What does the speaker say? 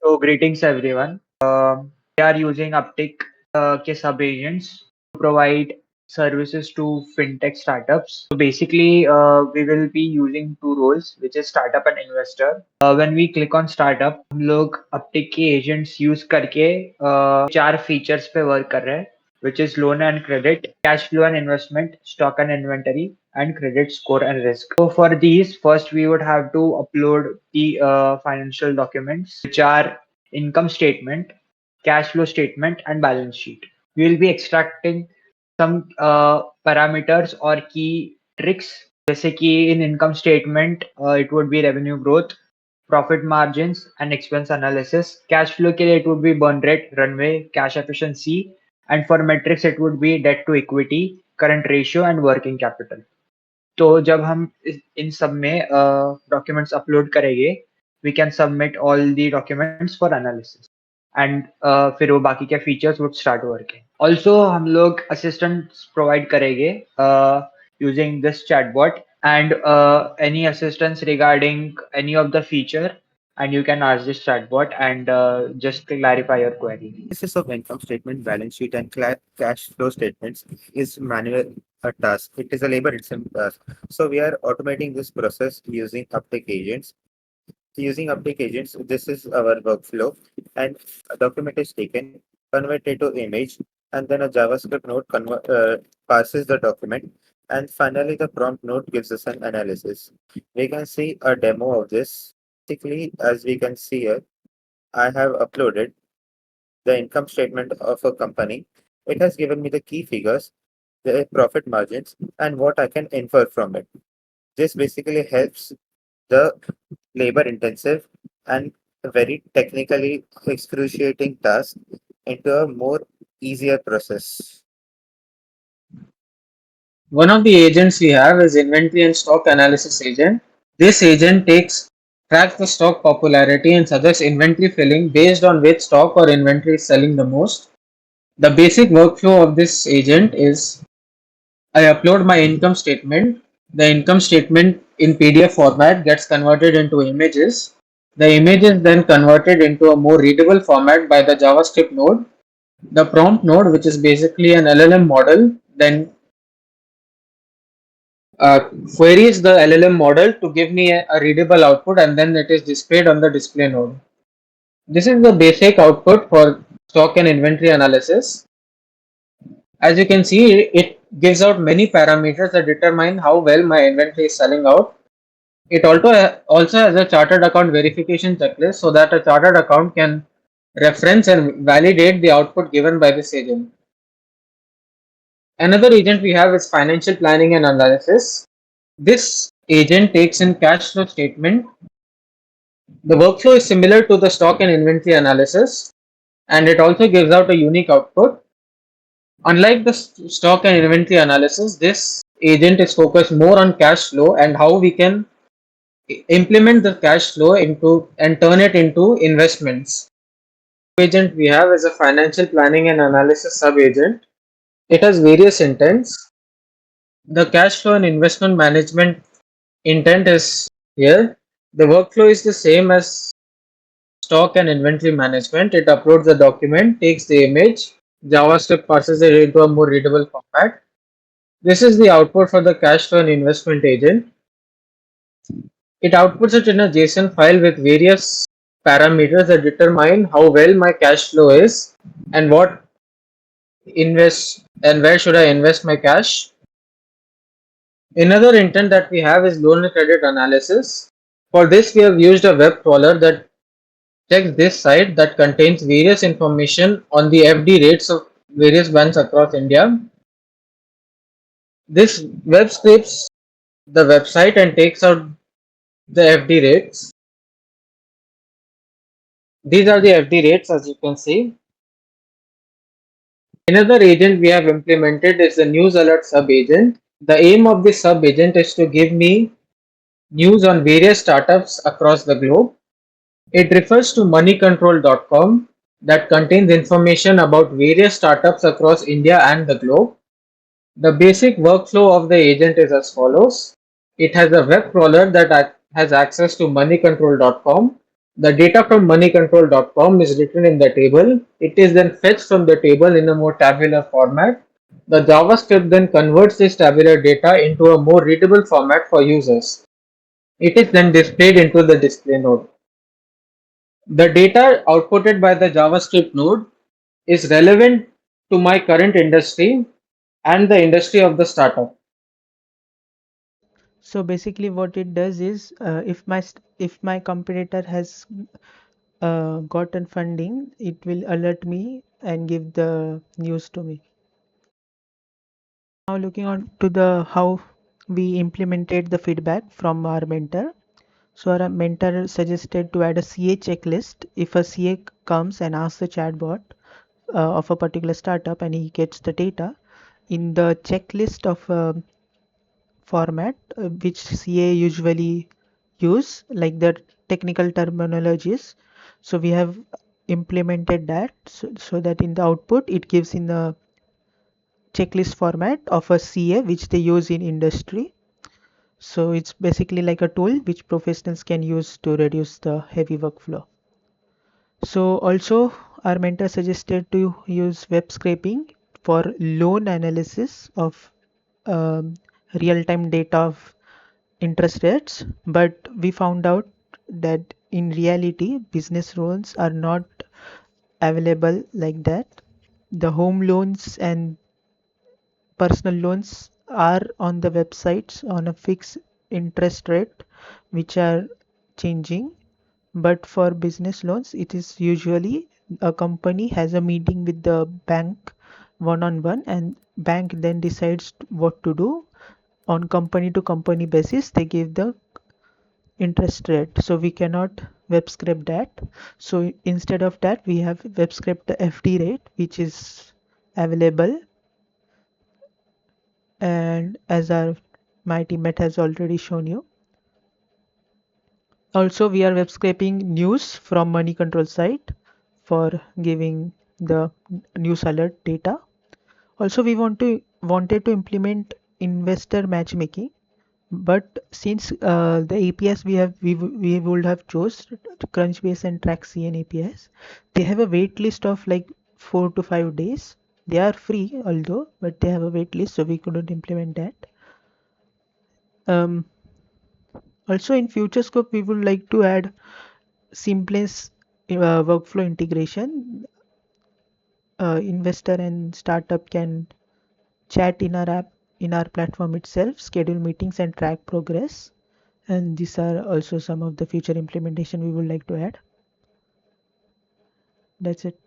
So greetings everyone. We are using Uptick के sub agents to provide services to fintech startups. So basically, we will be using two roles, which is startup and investor. When we click on startup, हम लोग Uptick के agents use करके चार features पे work कर रहे हैं, which is loan and credit, cash flow and investment, stock and inventory, and credit score and risk. So for these, first we would have to upload the financial documents, which are income statement, cash flow statement, and balance sheet. We will be extracting some parameters or key tricks. जैसे कि in income statement, it would be revenue growth, profit margins, and expense analysis. Cash flow के लिए it would be burn rate, runway, cash efficiency, and for metrics it would be debt to equity, current ratio, and working capital. तो जब हम इन सब में documents upload करेंगे, we can submit all the documents for analysis and फिर वो बाकी के features would start working. Also हम लोग असिस्टेंट्स प्रोवाइड करेंगे using this chatbot and any assistance regarding any of the feature, and you can ask this chatbot and just clarify your query. Analysis of income statement, balance sheet, and cash flow statements is manual a task. It is a labor-intensive task. So we are automating this process using uptake agents. Using uptake agents, this is our workflow, and a document is taken, converted to image, and then a JavaScript node passes the document, and finally the prompt node gives us an analysis. We can see a demo of this. Basically, as we can see here, I have uploaded the income statement of a company. It has given me the key figures, the profit margins, and what I can infer from it. This basically helps the labor intensive and very technically excruciating task into a more easier process. One of the agents we have is inventory and stock analysis agent. This agent tracks the stock popularity and suggests inventory filling based on which stock or inventory is selling the most. The basic workflow of this agent is I upload my income statement. The income statement in PDF format gets converted into images. The image is then converted into a more readable format by the JavaScript node. The prompt node, which is basically an LLM model, then queries the LLM model to give me a readable output, and then it is displayed on the display node. This is the basic output for stock and inventory analysis. As you can see, it gives out many parameters that determine how well my inventory is selling out. It also has a chartered account verification checklist so that a chartered account can reference and validate the output given by this agent. Another agent we have is financial planning and analysis. This agent takes in cash flow statement. The workflow is similar to the stock and inventory analysis, and it also gives out a unique output. Unlike the stock and inventory analysis, this agent is focused more on cash flow and how we can implement the cash flow into and turn it into investments. The agent we have is a financial planning and analysis sub agent. It has various intents. The cash flow and investment management intent is here. The workflow is the same as stock and inventory management. It uploads the document, takes the image, JavaScript passes it into a more readable format. This is the output for the cash flow and investment agent. It outputs it in a JSON file with various parameters that determine how well my cash flow is and what invest and where should I invest my cash. Another intent that we have is loan and credit analysis. For this, we have used a web crawler that checks this site that contains various information on the FD rates of various banks across India. This web scrapes the website and takes out the FD rates. These are the FD rates, as you can see. Another agent we have implemented is the news alert sub agent. The aim of this sub agent is to give me news on various startups across the globe. It refers to moneycontrol.com that contains information about various startups across India and the globe. The basic workflow of the agent is as follows. It has a web crawler that has access to moneycontrol.com. The data from moneycontrol.com is written in the table. It is then fetched from the table in a more tabular format. The JavaScript then converts this tabular data into a more readable format for users. It is then displayed into the display node. The data outputted by the JavaScript node is relevant to my current industry and the industry of the startup. So basically what it does is if my competitor has gotten funding, it will alert me and give the news to me. Now looking on to the how we implemented the feedback from our mentor. So our mentor suggested to add a CA checklist. If a CA comes and asks the chatbot of a particular startup and he gets the data in the checklist of format which CA usually use, like the technical terminologies. So we have implemented that so that in the output it gives in the checklist format of a CA which they use in industry. So it's basically like a tool which professionals can use to reduce the heavy workflow. So also our mentor suggested to use web scraping for loan analysis of um, real-time data of interest rates, but we found out that in reality business loans are not available like that. The home loans and personal loans are on the websites on a fixed interest rate which are changing, but for business loans it is usually a company has a meeting with the bank one on one, and bank then decides what to do. On company to company basis they give the interest rate, so we cannot web scrape that. So instead of that we have web scraped the FD rate which is available, and as our my teammate has already shown you. Also we are web scraping news from money control site for giving the news alert data. Also we wanted to implement investor matchmaking, but since the APIs we would have chose Crunchbase and TrackCN APIs, they have a wait list of like 4 to 5 days. They are free although, but they have a wait list, so we couldn't implement that. Um, Also in future scope, we would like to add seamless workflow integration. Investor and startup can chat in our app, in our platform itself, schedule meetings and track progress. And these are also some of the future implementation we would like to add. That's it.